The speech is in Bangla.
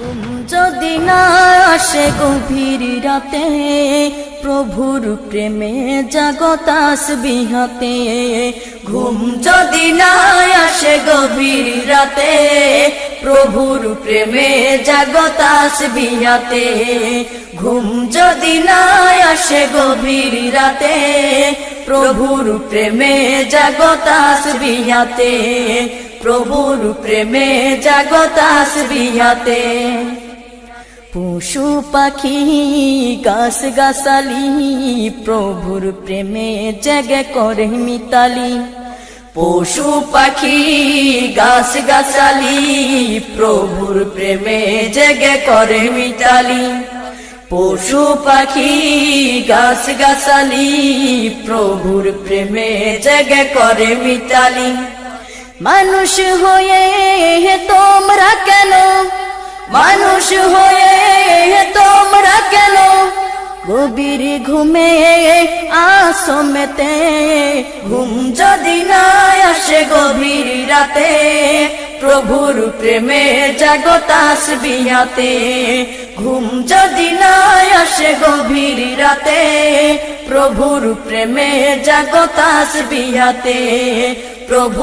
ঘুম যদি না আসে গভীর রাতে, প্রভুর প্রেমে জাগো তাসবিহাতে। ঘুম যদি না আসে গভীর রাতে, প্রভুর প্রেমে জাগো তাসবিহাতে। ঘুম যদি না আসে গভীর রাতে, প্রভুর প্রেমে জাগো তাসবিহাতে। প্রভুর প্রেমে জাগো তাসবিহাতে। পশু পাখি গাছ গাছালি, প্রভুর প্রেমে জেগে করে মিতালি। পশু পাখি গাছ গাছালি, প্রভুর প্রেমে জেগে করে মিতালি। পশু পাখি গাছ গাছালি, প্রভুর প্রেমে জেগে করে মিতালি। মানুষ হয়ে তোমরা কেন, মানুষ হয়ে তোমরা কেন গভীর ঘুমে আসো মেতে। ঘুম যদি না আসে গভীর রাতে, প্রভুর প্রেমে জাগো তাসবিহাতে। ঘুম যদি না আসে গভীর রাতে, প্রভুর প্রেমে জাগো তাসবিহাতে। প্রভু